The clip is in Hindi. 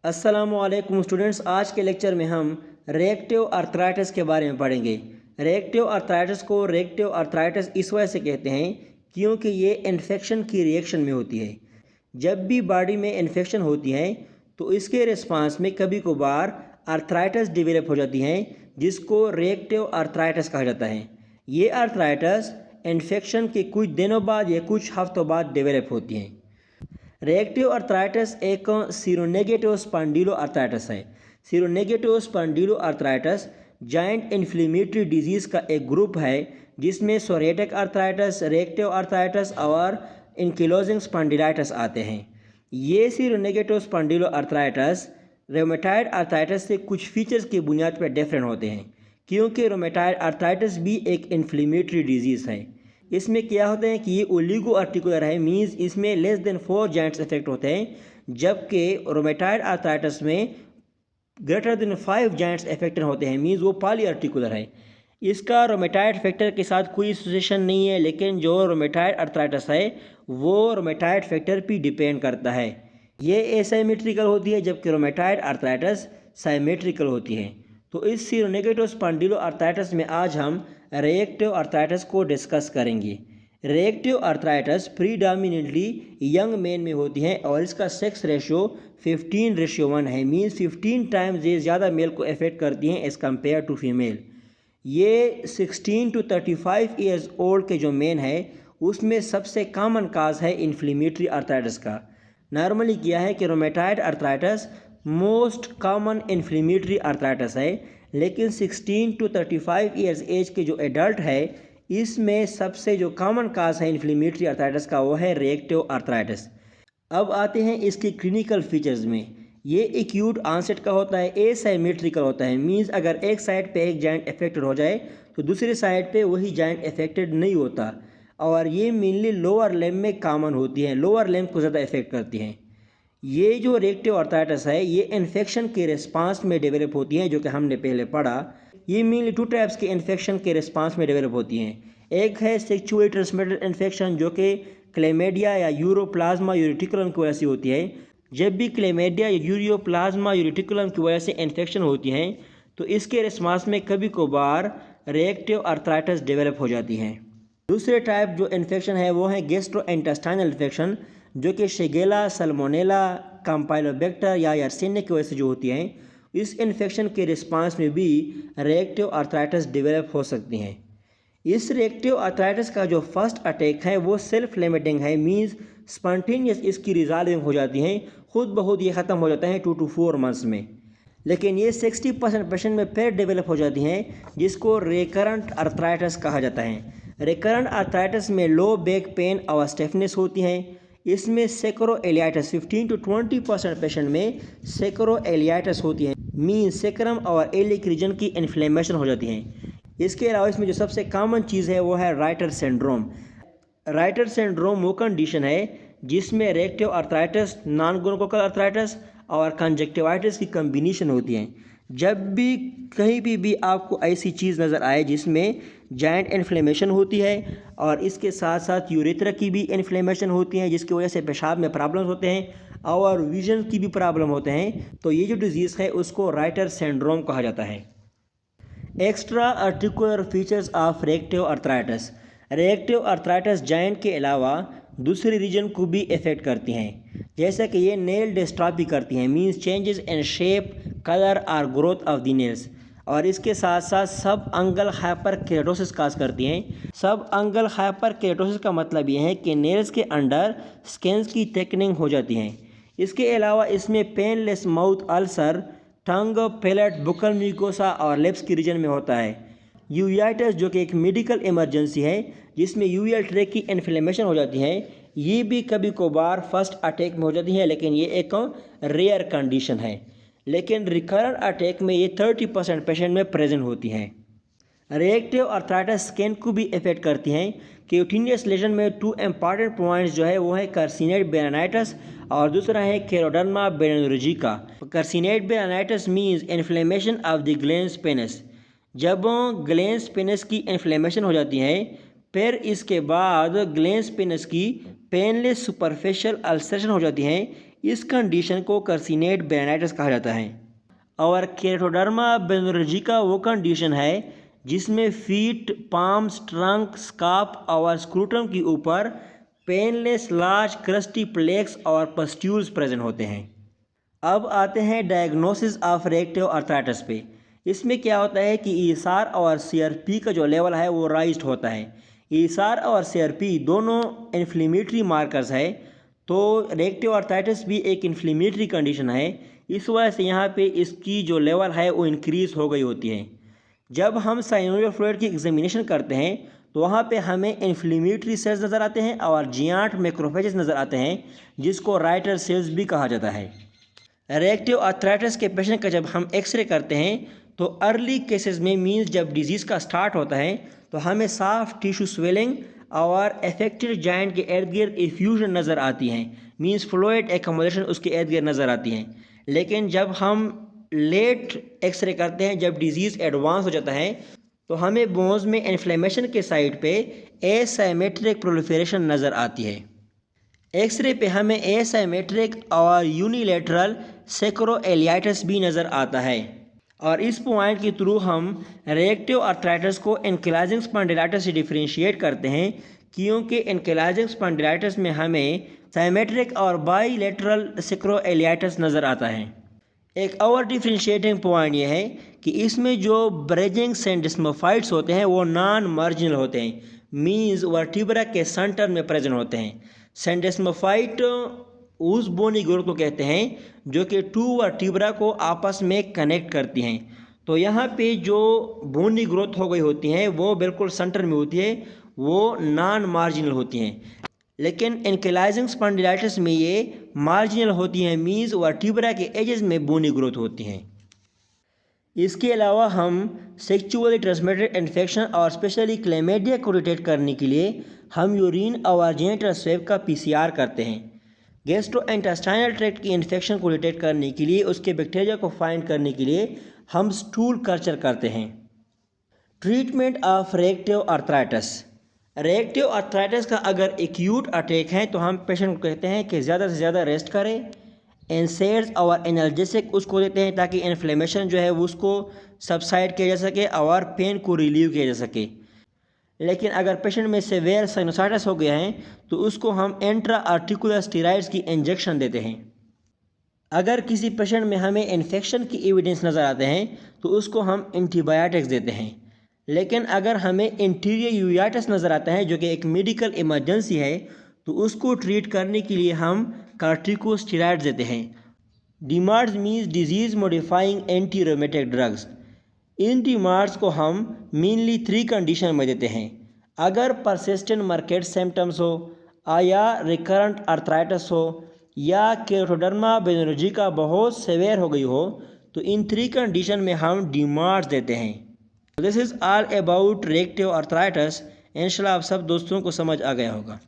अस्सलामुअलैकुम स्टूडेंट्स, आज के लेक्चर में हम रिएक्टिव अर्थराइटिस के बारे में पढ़ेंगे। रिएक्टिव अर्थराइटिस को रिएक्टिव अर्थराइटिस इस वजह से कहते हैं क्योंकि ये इन्फेक्शन की रिएक्शन में होती है। जब भी बॉडी में इन्फेक्शन होती है तो इसके रिस्पांस में कभी कभार अर्थराइटिस डेवलप हो जाती हैं, जिसको रिएक्टिव अर्थराइटिस कहा जाता है। ये अर्थराइटिस इन्फेक्शन के कुछ दिनों बाद या कुछ हफ्तों बाद डेवलप होती हैं। रिएक्टिव अर्थराइटिस एक सीरोनेगेटिव स्पॉन्डिलो अर्थराइटिस है। Seronegative स्पॉन्डिलो arthritis joint inflammatory disease का एक ग्रुप है जिसमें सोरियाटिक अर्थराइटिस, रिएक्टिव अर्थराइटिस और एंकिलोजिंग स्पॉन्डिलाइटिस आते हैं। ये सीरोनेगेटिव स्पॉन्डिलो अर्थराइटिस रोमेटॉइड अर्थराइटिस से कुछ फीचर्स की बुनियाद पर डिफरेंट होते हैं, क्योंकि रोमेटॉइड अर्थराइटिस भी एक इन्फ्लेमेटरी डिजीज़ है। इसमें क्या होता है कि ये ओलिगो आर्टिकुलर है, मीन्स इसमें लेस देन 4 जॉइंट्स इफेक्ट होते हैं, जबकि रोमेटॉइड अर्थराइटिस में ग्रेटर देन 5 जॉइंट्स इफेक्टेड होते हैं, मीन्स वो पॉली आर्टिकुलर है। इसका रोमेटॉइड फैक्टर के साथ कोई एसोसिएशन नहीं है, लेकिन जो रोमेटॉइड अर्थराइटिस है वो रोमेटॉइड फैक्टर पर डिपेंड करता है। ये एसिमेट्रिकल होती है जबकि रोमेटॉइड अर्थराइटिस सिमेट्रिकल होती है। तो इस सीरोनेगेटिव स्पॉन्डिलो अर्थराइटिस में आज हम रिएक्टिव अर्थराइटिस को डिस्कस करेंगे। Reactive arthritis predominantly young main में होती है और इसका सेक्स रेशियो 15:1 है, मीन्स 15 टाइम्स ये ज़्यादा मेल को अफेक्ट करती हैं एज़ कम्पेयर टू फीमेल। ये 16 to 35 ईयर्स ओल्ड के जो मेन है उसमें सबसे कॉमन काज है इन्फ्लेमेटरी अर्थराइटिस का। नॉर्मली क्या है कि rheumatoid arthritis most common inflammatory arthritis है, लेकिन 16 to 35 ईयर्स एज के जो एडल्ट है इसमें सबसे जो कॉमन काज है इन्फ्लेमेटरी अर्थराइटिस का वो है रिएक्टिव अर्थराइटिस। अब आते हैं इसकी क्लिनिकल फीचर्स में। ये एक्यूट ऑनसेट का होता है, एसिमेट्रिकल होता है, मींस अगर एक साइड पे एक जॉइंट अफेक्टेड हो जाए तो दूसरी साइड पे वही जॉइंट अफेक्टेड नहीं होता, और ये मेनली लोअर लिम्ब में कॉमन होती है, लोअर लिम्ब को ज़्यादा अफेक्ट करती हैं। ये जो रिएक्टिव अर्थराइटिस है ये इन्फेक्शन के रिस्पांस में डेवलप होती हैं, जो कि हमने पहले पढ़ा। ये मेनली 2 टाइप्स के इन्फेक्शन के रिस्पांस में डेवलप होती हैं। एक है सेक्चुअली ट्रांसमिटेड इन्फेक्शन, जो कि क्लेमेडिया या यूरोप्लाज्मा यूरेटिकुलम की वजह से होती है। जब भी क्लेमेडिया या यूरोप्लाज्मा यूरेटिकुलम की वजह से इन्फेक्शन होती हैं तो इसके रिस्पांस में कभी कभार रिएक्टिव अर्थराइटिस डेवलप हो जाती हैं। दूसरे टाइप जो इन्फेक्शन है वो है गैस्ट्रोइंटेस्टाइनल इन्फेक्शन, जो कि शिगेला, सल्मोनेला, कैम्पाइलोबैक्टर या यर्सिनिया की वजह से जो होती हैं। इस इन्फेक्शन के रिस्पांस में भी रिएक्टिव अर्थराइटिस डेवलप हो सकती हैं। इस रिएक्टिव अर्थराइटिस का जो फर्स्ट अटैक है वो सेल्फ लिमिटिंग है, मींस स्पॉन्टेनियस इसकी रिजॉल्विंग हो जाती हैं, खुद ब खुद ये ख़त्म हो जाता है 2 to 4 मंथ्स में। लेकिन ये 60% पेशेंट में फिर डेवलप हो जाती हैं, जिसको रिकरेंट अर्थराइटिस कहा जाता है। रिकरेंट अर्थराइटिस में लो बैक पेन और स्टिफनेस होती हैं। इसमें सेक्रोएलियाइटिस 15 to 20% पेशेंट में सेक्रोएलियाइटिस होती है, मींस सेक्रम और एलिक रीजन की इन्फ्लेमेशन हो जाती है। इसके अलावा इसमें जो सबसे कॉमन चीज़ है वो है राइटर सिंड्रोम। राइटर सिंड्रोम वो कंडीशन है जिसमें reactive arthritis, non gonococcal arthritis और कंजक्टिवाइटिस की कम्बिनेशन होती है। जब भी कहीं भी आपको ऐसी चीज़ नज़र आए जिसमें जॉइंट इन्फ्लेमेशन होती है और इसके साथ साथ यूरेथ्रा की भी इन्फ्लेमेशन होती है, जिसकी वजह से पेशाब में प्रॉब्लम्स होते हैं और विजन की भी प्रॉब्लम होते हैं, तो ये जो डिजीज़ है उसको राइटर सिंड्रोम कहा जाता है। Extra articular features of reactive arthritis. Reactive arthritis joint के अलावा दूसरे रीजन को भी इफेक्ट करती हैं, जैसे कि ये नेल डिस्ट्रॉफी करती हैं, means changes in shape, colour और ग्रोथ ऑफ द नेल्स, और इसके साथ साथ सब अंगल हाइपर केराटोसिस काज करती हैं। सब अंगल हाइपर केराटोसिस का मतलब ये है कि नेल्स के अंडर स्किन्स की थिकनिंग हो जाती हैं। इसके अलावा इसमें पेनलेस माउथ अल्सर, टंग, पैलेट, बुक्कल म्यूकोसा और लिप्स की रीजन में होता है। यूवेटाइटिस, जो कि एक मेडिकल इमरजेंसी है जिसमें यूवेल ट्रैक की इन्फ्लेमेशन हो जाती है, ये भी कभी कभार फर्स्ट अटैक में हो जाती है, लेकिन ये एक रेयर कंडीशन है। लेकिन रिकरेंट अटैक में ये 30% पेशेंट में प्रेजेंट होती हैं। रिएक्टिव अर्थराइटिस स्किन को भी इफेक्ट करती हैं। क्यूटेनियस लेजन में 2 इंपॉर्टेंट पॉइंट्स जो है वो है कार्सिनेट बेनाइटिस और दूसरा है keratoderma blennorrhagica. Circinate balanitis means inflammation of the glans penis. जब ग्लैंड्स पेनिस की इन्फ्लेमेशन हो जाती है फिर इसके बाद ग्लैंड्स पेनिस की पेनलेस सुपरफिशियल अल्सरेशन हो जाती हैं, इस कंडीशन को कार्सिनेट बेनाइटिस कहा जाता है। और केराटोडर्मा बेनोलॉजिका वो कंडीशन है जिसमें फीट, पाम्स, ट्रंक, स्कार्प और स्क्रूटम के ऊपर पेनलेस लार्ज क्रस्टी प्लेक्स और पस्ट्यूल्स प्रेजेंट होते हैं। अब आते हैं डायग्नोसिस ऑफ रिएक्टिव आर्थराइटिस पे। इसमें क्या होता है कि ईएसआर और सीआरपी का जो लेवल है वो राइज्ड होता है। ईएसआर और सीआरपी दोनों इन्फ्लेमेटरी मार्कर्स है, तो रिएक्टिव आर्थराइटिस भी एक इन्फ्लेमेटरी कंडीशन है। इस वजह से यहाँ पे इसकी जो लेवल है वो इंक्रीज़ हो गई होती है। जब हम साइनोवियल फ्लूइड की एग्जामिनेशन करते हैं तो वहाँ पे हमें इन्फ्लेमेटरी सेल्स नज़र आते हैं और जियांट मैक्रोफेजेस नज़र आते हैं, जिसको राइटर सेल्स भी कहा जाता है। रिएक्टिव आर्थराइटिस के पेशेंट का जब हम एक्सरे करते हैं तो अर्ली केसेस में मींस जब डिजीज़ का स्टार्ट होता है तो हमें साफ टिश्यू स्वेलिंग और अफेक्टेड जॉइंट के इर्द गिर्द इफ्यूजन नज़र आती हैं, मींस फ्लूइड एक्युमुलेशन उसके इर्द गिर्द नज़र आती हैं। लेकिन जब हम लेट एक्सरे करते हैं, जब डिजीज़ एडवांस हो जाता है, तो हमें बोन्स में इन्फ्लेमेशन के साइड पे एसाइमेट्रिक प्रोलिफरेशन नज़र आती है। एक्सरे पे हमें एसाइमेट्रिक और यूनिलेटरल सेक्रोएलियाइटिस भी नज़र आता है। और इस पॉइंट के थ्रू हम रिएक्टिव आर्थराइटिस को एंकिलाइजिंग स्पॉन्डिलाइटिस से डिफरेंशिएट करते हैं, क्योंकि एंकिलाइजिंग स्पॉन्डिलाइटिस में हमें साइमेट्रिक और बाईलेटरल सेक्रोएलियाइटिस नज़र आता है। एक और डिफरेंशिएटिंग पॉइंट यह है कि इसमें जो ब्रेजिंग सेंडिस्मोफाइट्स होते हैं वो नॉन मार्जिनल होते हैं, मींस वर्टिब्रा के सेंटर में प्रेजेंट होते हैं। सेंडिस्मोफाइट उस बोनी ग्रोथ को कहते हैं जो कि टू वर्टिब्रा को आपस में कनेक्ट करती हैं। तो यहाँ पे जो बोनी ग्रोथ हो गई होती हैं वो बिल्कुल सेंटर में होती है, वो नॉन मार्जिनल होती हैं। लेकिन एंकिलाइजिंग स्पॉन्डिलाइटिस में ये मार्जिनल होती हैं, मींस वर्टिब्रा के एजेस में बोनी ग्रोथ होती हैं। इसके अलावा हम सेक्चुअली ट्रांसमिटेड इन्फेक्शन और स्पेशली क्लेमेडिया को डिटेक्ट करने के लिए हम यूरिन और जेनिटल स्वैब का पीसीआर करते हैं। गैस्ट्रोइंटेस्टाइनल ट्रैक्ट की इन्फेक्शन को डिटेक्ट करने के लिए, उसके बैक्टीरिया को फाइंड करने के लिए हम स्टूल कल्चर करते हैं। Treatment of reactive arthritis. Reactive arthritis का अगर एक्यूट अटैक है तो हम पेशेंट को कहते हैं कि ज़्यादा से ज़्यादा रेस्ट करें। एनसेड्स और एनाल्जेसिक उसको देते हैं ताकि इन्फ्लेमेशन जो है वो उसको सबसाइड किया जा सके और पेन को रिलीव किया जा सके। लेकिन अगर पेशेंट में सेवियर साइनोसाइटिस हो गया है तो उसको हम इंट्रा आर्टिकुलर स्टेरॉइड्स की इंजेक्शन देते हैं। अगर किसी पेशेंट में हमें इन्फेक्शन की एविडेंस नज़र आते हैं तो उसको हम एंटीबायोटिक्स देते हैं। लेकिन अगर हमें इंटीरियर यूवेटाइटिस नज़र आता है जो कि एक मेडिकल इमरजेंसी है तो उसको ट्रीट करने के लिए हम कार्टिकोस्टेरॉइड्स देते हैं। DMARDs means disease modifying anti rheumatic drugs. इन डीमार्ड्स को हम मेनली 3 कंडीशन में देते हैं। अगर परसिस्टेंट मार्केट सिम्टम्स हो, या रिकरेंट आर्थराइटिस हो, या केराटोडर्मा बेनोलॉजिका बहुत सेवेयर हो गई हो, तो इन 3 कंडीशन में हम डीमार्ड्स देते हैं। This is all about reactive arthritis. इंशाल्लाह आप सब दोस्तों को समझ आ गया होगा।